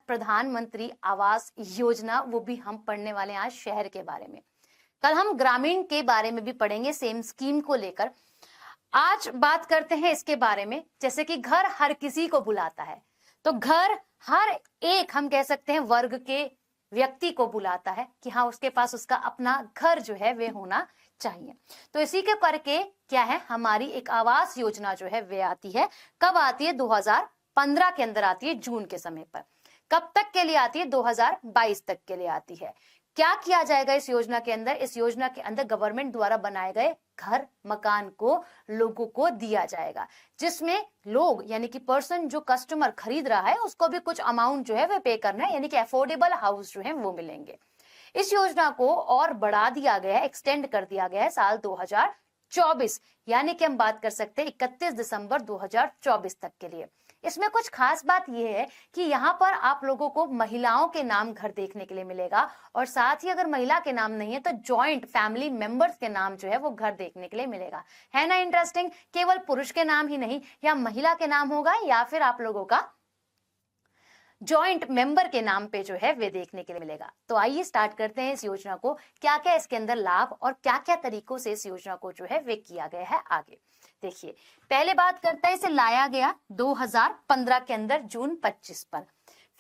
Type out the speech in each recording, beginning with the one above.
प्रधानमंत्री आवास योजना, वो भी हम पढ़ने वाले हैं आज शहर के बारे में। कल हम ग्रामीण के बारे में भी पढ़ेंगे सेम स्कीम को लेकर। आज बात करते हैं इसके बारे में, जैसे कि घर हर किसी को बुलाता है, तो घर हर एक हम कह सकते हैं वर्ग के व्यक्ति को बुलाता है कि हाँ उसके पास उसका अपना घर जो है वे होना चाहिए। तो इसी के करके क्या है, हमारी एक आवास योजना जो है वे आती है। कब आती है? 2015 के अंदर आती है, जून के समय पर। कब तक के लिए आती है? 2022 तक के लिए आती है। क्या किया जाएगा इस योजना के अंदर? इस योजना के अंदर गवर्नमेंट द्वारा बनाए गए घर मकान को लोगों को दिया जाएगा, जिसमें लोग यानी कि पर्सन जो कस्टमर खरीद रहा है उसको भी कुछ अमाउंट जो है वह पे करना है, यानी कि अफोर्डेबल हाउस जो है वो मिलेंगे। इस योजना को और बढ़ा दिया गया है, एक्सटेंड कर दिया गया है साल 2024, यानी कि हम बात कर सकते हैं 31 दिसंबर 2024 तक के लिए। इसमें कुछ खास बात यह है कि यहाँ पर आप लोगों को महिलाओं के नाम घर देखने के लिए मिलेगा, और साथ ही अगर महिला के नाम नहीं है तो जॉइंट फैमिली मेंबर्स के नाम जो है वो घर देखने के लिए मिलेगा। है ना इंटरेस्टिंग? केवल पुरुष के नाम ही नहीं, या महिला के नाम होगा या फिर आप लोगों का जॉइंट मेंबर के नाम पे जो है वे देखने के लिए मिलेगा। तो आइए स्टार्ट करते हैं इस योजना को, क्या क्या इसके अंदर लाभ और क्या क्या तरीकों से इस योजना को जो है वे किया गया है आगे। देखिए, पहले बात करता है इसे लाया गया 2015 के अंदर जून 25 पर।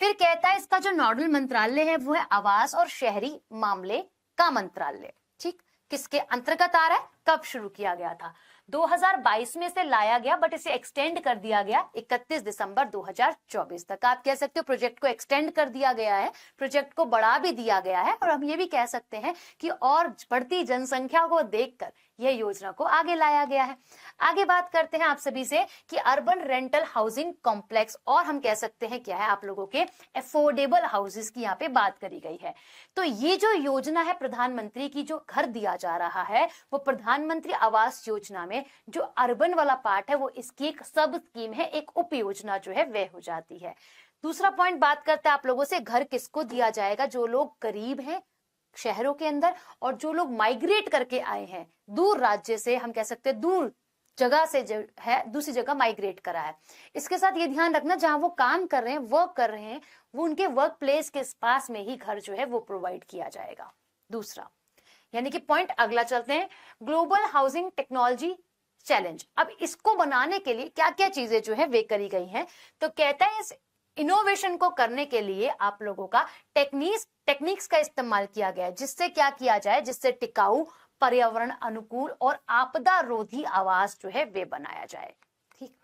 फिर कहता है इसका जो नोडल मंत्रालय है वो है आवास और शहरी मामले का मंत्रालय। ठीक, किसके अंतर्गत आ रहा है? कब शुरू किया गया था? 2022 में से लाया गया, बट इसे एक्सटेंड कर दिया गया 31 दिसंबर 2024 तक। आप कह सकते हो प्रोजेक्ट को एक्सटेंड कर दिया गया है, प्रोजेक्ट को बढ़ा भी दिया गया है, और हम ये भी कह सकते हैं कि और बढ़ती जनसंख्या को देखकर यह योजना को आगे लाया गया है। आगे बात करते हैं आप सभी से कि अर्बन रेंटल हाउसिंग कॉम्प्लेक्स, और हम कह सकते हैं क्या है आप लोगों के अफोर्डेबल हाउसेस की यहाँ पे बात करी गई है। तो ये जो योजना है प्रधानमंत्री की, जो घर दिया जा रहा है, वो प्रधानमंत्री आवास योजना में जो अर्बन वाला पार्ट है वो इसकी एक सब स्कीम है, एक उप योजना जो है वह हो जाती है। दूसरा पॉइंट बात करते हैं आप लोगों से, घर किसको दिया जाएगा? जो लोग गरीब हैं शहरों के अंदर, और जो लोग माइग्रेट करके आए हैं दूर राज्य से, हम कह सकते हैं दूर जगह से जो है दूसरी जगह माइग्रेट करा है। इसके साथ ये ध्यान रखना, जहां वो काम कर रहे हैं, वर्क कर रहे हैं, वो उनके वर्क प्लेस के पास में ही घर जो है वो प्रोवाइड किया जाएगा। दूसरा, यानी कि पॉइंट अगला चलते हैं, ग्लोबल हाउसिंग टेक्नोलॉजी चैलेंज। अब इसको बनाने के लिए क्या क्या चीजें जो है वे करी गई हैं? तो कहता है इस इनोवेशन को करने के लिए आप लोगों का टेक्निक्स का इस्तेमाल किया गया है, जिससे क्या किया जाए, जिससे टिकाऊ, पर्यावरण अनुकूल और आपदा रोधी आवास जो है वे बनाया जाए। ठीक,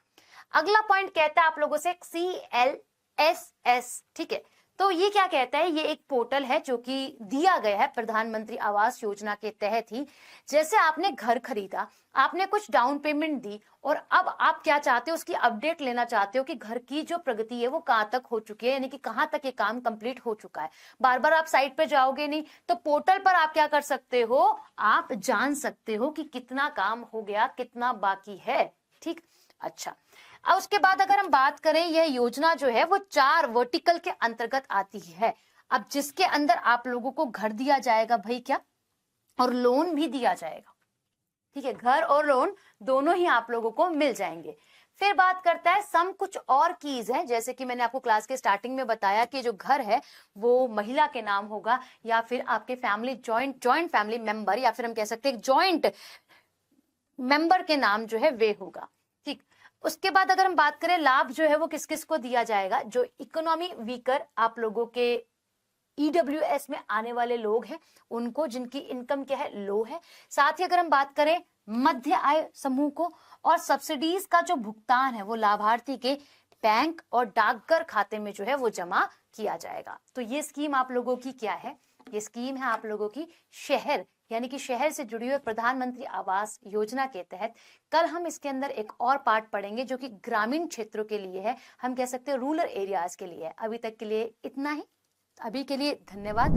अगला पॉइंट कहता है आप लोगों से CLSS। ठीक है, तो ये क्या कहता है? ये एक पोर्टल है जो कि दिया गया है प्रधानमंत्री आवास योजना के तहत ही। जैसे आपने घर खरीदा, आपने कुछ डाउन पेमेंट दी, और अब आप क्या चाहते हो, उसकी अपडेट लेना चाहते हो कि घर की जो प्रगति है वो कहाँ तक हो चुकी है, यानी कि कहाँ तक ये काम कंप्लीट हो चुका है। बार बार आप साइट पे जाओगे नहीं, तो पोर्टल पर आप क्या कर सकते हो, आप जान सकते हो कि कितना काम हो गया, कितना बाकी है। ठीक, अच्छा, अब उसके बाद अगर हम बात करें, यह योजना जो है वो 4 वर्टिकल के अंतर्गत आती है। अब जिसके अंदर आप लोगों को घर दिया जाएगा भाई, क्या, और लोन भी दिया जाएगा। ठीक है, घर और लोन दोनों ही आप लोगों को मिल जाएंगे। फिर बात करता है सम कुछ और कीज है, जैसे कि मैंने आपको क्लास के स्टार्टिंग में बताया कि जो घर है वो महिला के नाम होगा, या फिर आपके फैमिली जॉइंट फैमिली मेंबर, या फिर हम कह सकते हैं जॉइंट मेंबर के नाम जो है वे होगा। ठीक, उसके बाद अगर हम बात करें लाभ जो है वो किस किस को दिया जाएगा, जो इकोनॉमी वीकर आप लोगों के EWS में आने वाले लोग हैं उनको, जिनकी इनकम क्या है, लो है। साथ ही अगर हम बात करें मध्य आय समूह को, और सब्सिडीज का जो भुगतान है वो लाभार्थी के बैंक और डाकघर खाते में जो है वो जमा किया जाएगा। तो ये स्कीम आप लोगों की क्या है? ये स्कीम है आप लोगों की शहर, यानी कि शहर से जुड़ी हुई प्रधानमंत्री आवास योजना के तहत। कल हम इसके अंदर एक और पार्ट पढ़ेंगे जो कि ग्रामीण क्षेत्रों के लिए है, हम कह सकते हैं रूरल एरियाज के लिए है। अभी तक के लिए इतना ही, अभी के लिए धन्यवाद।